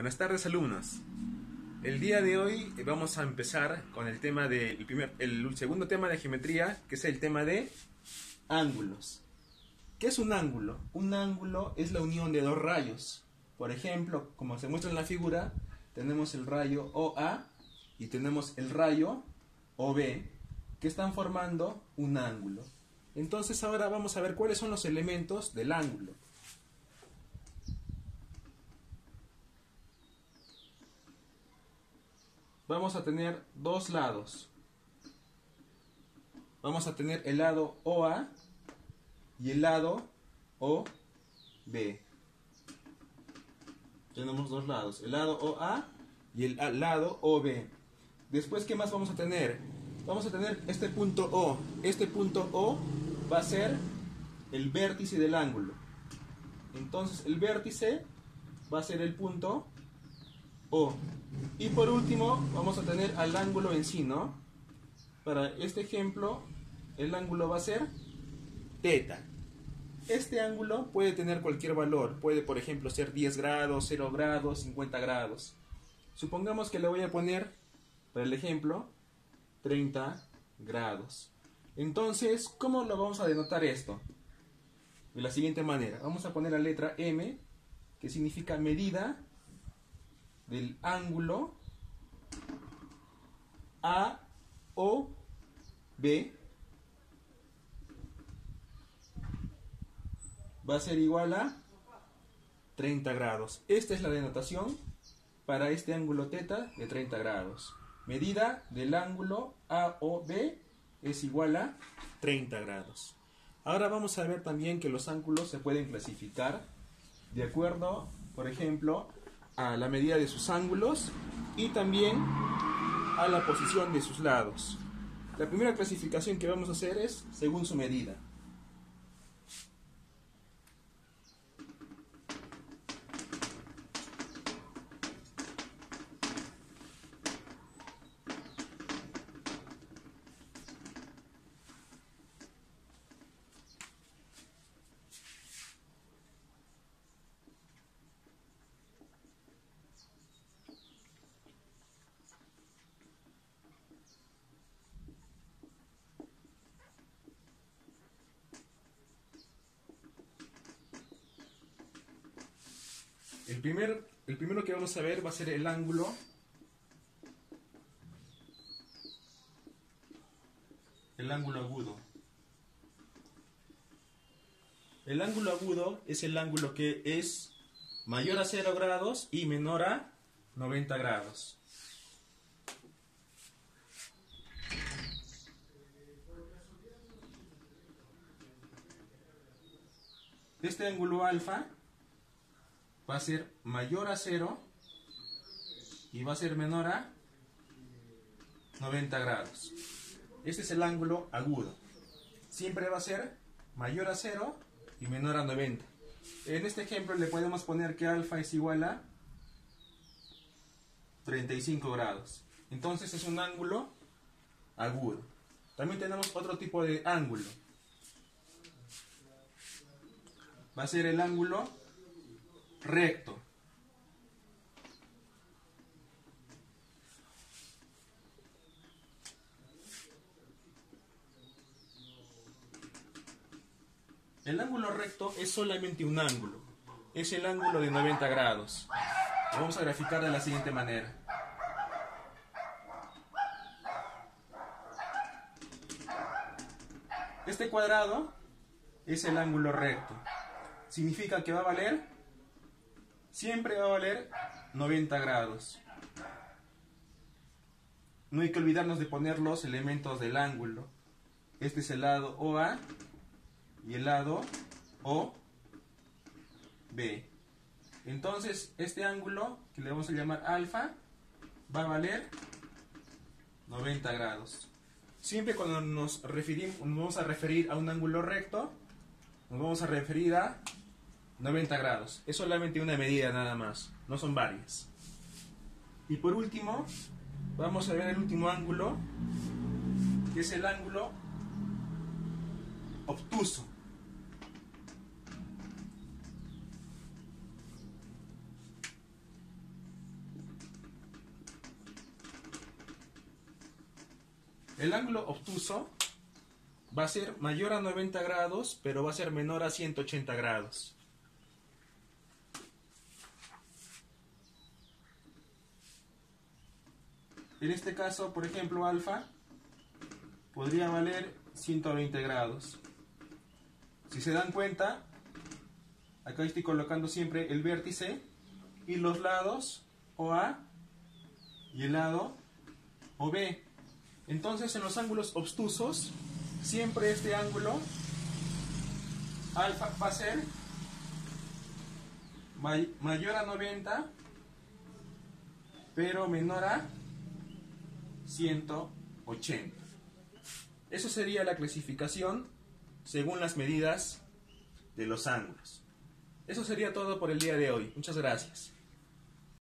Buenas tardes, alumnos. El día de hoy vamos a empezar con el tema el segundo tema de geometría, que es el tema de ángulos. ¿Qué es un ángulo? Un ángulo es la unión de dos rayos. Por ejemplo, como se muestra en la figura, tenemos el rayo OA y tenemos el rayo OB, que están formando un ángulo. Entonces ahora vamos a ver cuáles son los elementos del ángulo. Vamos a tener dos lados. Vamos a tener el lado OA y el lado OB. Tenemos dos lados, el lado OA y el lado OB. Después, ¿qué más vamos a tener? Vamos a tener este punto O. Este punto O va a ser el vértice del ángulo. Entonces el vértice va a ser el punto O. Y por último vamos a tener al ángulo en sí, ¿no? Para este ejemplo el ángulo va a ser teta. Este ángulo puede tener cualquier valor. Puede, por ejemplo, ser 10 grados, 0 grados, 50 grados. Supongamos que le voy a poner, para el ejemplo, 30 grados. Entonces, ¿cómo lo vamos a denotar esto? De la siguiente manera. Vamos a poner la letra M, que significa medida del ángulo AOB va a ser igual a 30 grados. Esta es la denotación para este ángulo teta de 30 grados. Medida del ángulo AOB es igual a 30 grados. Ahora vamos a ver también que los ángulos se pueden clasificar de acuerdo, por ejemplo, a la medida de sus ángulos y también a la posición de sus lados. La primera clasificación que vamos a hacer es según su medida. El primero que vamos a ver va a ser el ángulo agudo. El ángulo agudo es el ángulo que es mayor a 0 grados y menor a 90 grados. Este ángulo alfa va a ser mayor a 0 y va a ser menor a 90 grados. Este es el ángulo agudo. Siempre va a ser mayor a 0 y menor a 90. En este ejemplo le podemos poner que alfa es igual a 35 grados. Entonces es un ángulo agudo. También tenemos otro tipo de ángulo. Va a ser el ángulo recto. El ángulo recto es solamente un ángulo. Es el ángulo de 90 grados. Lo vamos a graficar de la siguiente manera. Este cuadrado es el ángulo recto. Significa que va a valer, siempre va a valer 90 grados. No hay que olvidarnos de poner los elementos del ángulo. Este es el lado OA y el lado OB. Entonces, este ángulo, que le vamos a llamar alfa, va a valer 90 grados. Siempre cuando nos vamos a referir a un ángulo recto, nos vamos a referir a 90 grados. Es solamente una medida nada más, no son varias. Y por último, vamos a ver el último ángulo, que es el ángulo obtuso. El ángulo obtuso va a ser mayor a 90 grados, pero va a ser menor a 180 grados. En este caso, por ejemplo, alfa podría valer 120 grados. Si se dan cuenta, acá estoy colocando siempre el vértice y los lados OA y el lado OB. Entonces, en los ángulos obtusos, siempre este ángulo alfa va a ser mayor a 90, pero menor a 180. Eso sería la clasificación según las medidas de los ángulos. Eso sería todo por el día de hoy. Muchas gracias.